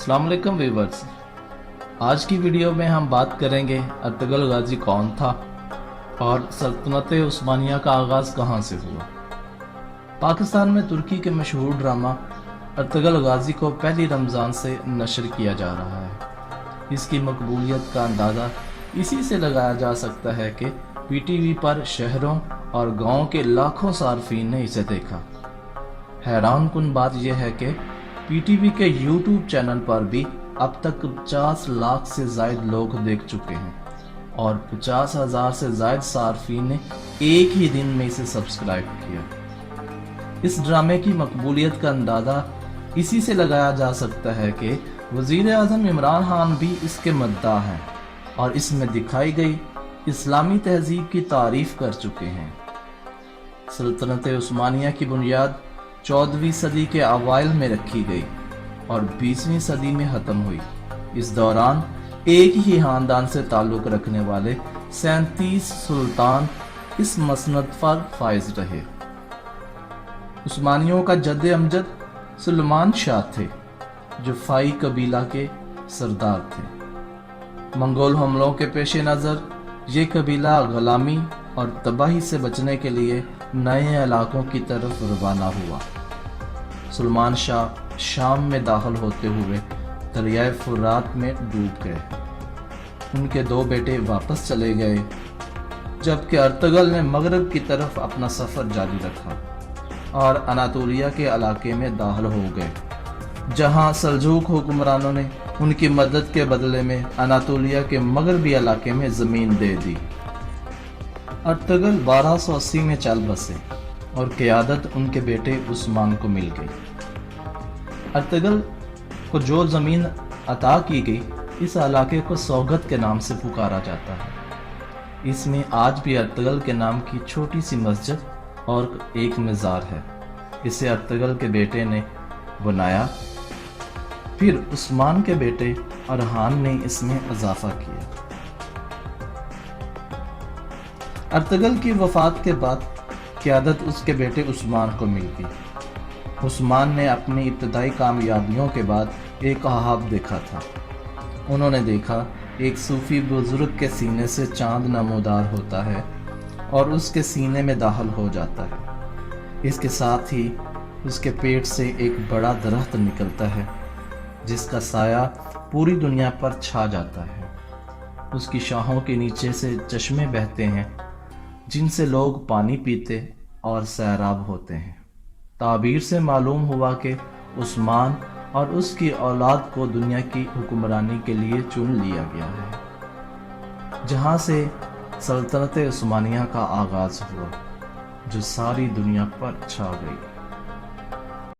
अस्सलाम वालेकुम व्यूअर्स। आज की वीडियो में हम बात करेंगे अर्तुगरुल गाजी कौन था और सल्तनत उस्मानिया का आगाज़ कहाँ से हुआ। पाकिस्तान में तुर्की के मशहूर ड्रामा अर्तुगरुल गाजी को पहली रमज़ान से नशर किया जा रहा है। इसकी मकबूलियत का अंदाज़ा इसी से लगाया जा सकता है कि पीटीवी पर शहरों और गाँव के लाखों सार्फिन ने इसे देखा। हैरान कुन बात यह है कि पीटीवी के यूट्यूब चैनल पर भी अब तक 50 लाख से ज़ायद लोग देख चुके हैं और 50,000 से ज़ायद सार्फिन ने एक ही दिन में इसे सब्सक्राइब किया। इस ड्रामे की मकबूलियत का अंदाज़ा इसी से लगाया जा सकता है कि वज़ीर आज़म इमरान खान भी इसके मद्दाह हैं और इसमें दिखाई गई इस्लामी तहजीब की तारीफ कर चुके हैं। सल्तनत उस्मानिया की बुनियाद 14वीं सदी के अवाइल में रखी गई और 20वीं सदी में ख़त्म हुई। इस दौरान एक ही खानदान से ताल्लुक़ रखने वाले 37 सुल्तान इस मसनद पर फाइज रहे। उस्मानियों का जद्द अमजद सुलेमान शाह थे, जो फाई कबीला के सरदार थे। मंगोल हमलों के पेश नज़र ये कबीला गुलामी और तबाही से बचने के लिए नए इलाकों की तरफ रवाना हुआ। सुलेमान शाह शाम में दाखिल होते हुए दरियाए फुरात में डूब गए। उनके 2 बेटे वापस चले गए, जबकि अर्तुगरुल ने मगरब की तरफ अपना सफ़र जारी रखा और अनातोलिया के इलाके में दाखिल हो गए, जहां सल्जूक हुक्मरानों ने उनकी मदद के बदले में अनातोलिया के मगरबी इलाके में ज़मीन दे दी। अर्तुगरुल 1280 में चल बसे और क़यादत उनके बेटे उस्मान को मिल गई। अर्तुगरुल को जो ज़मीन अता की गई, इस इलाके को सौगत के नाम से पुकारा जाता है। इसमें आज भी अर्तुगरुल के नाम की छोटी सी मस्जिद और एक मज़ार है। इसे अर्तुगरुल के बेटे ने बनाया, फिर उस्मान के बेटे अरहान ने इसमें इजाफा किया। अर्तुगरुल की वफ़ात के बाद क़यादत उसके बेटे उस्मान को मिल गई। उस्मान ने अपनी इब्तदाई कामयाबियों के बाद एक ख्वाब देखा था। उन्होंने देखा एक सूफी बुजुर्ग के सीने से चांद नमूदार होता है और उसके सीने में दाखिल हो जाता है। इसके साथ ही उसके पेट से एक बड़ा दरख्त निकलता है, जिसका साया पूरी दुनिया पर छा जाता है। उसकी शाखों के नीचे से चश्मे बहते हैं, जिनसे लोग पानी पीते और सैराब होते हैं। ताबीर से मालूम हुआ कि उस्मान और उसकी औलाद को दुनिया की हुक्मरानी के लिए चुन लिया गया है, जहाँ से सल्तनत उस्मानिया का आगाज़ हुआ, जो सारी दुनिया पर छा गई।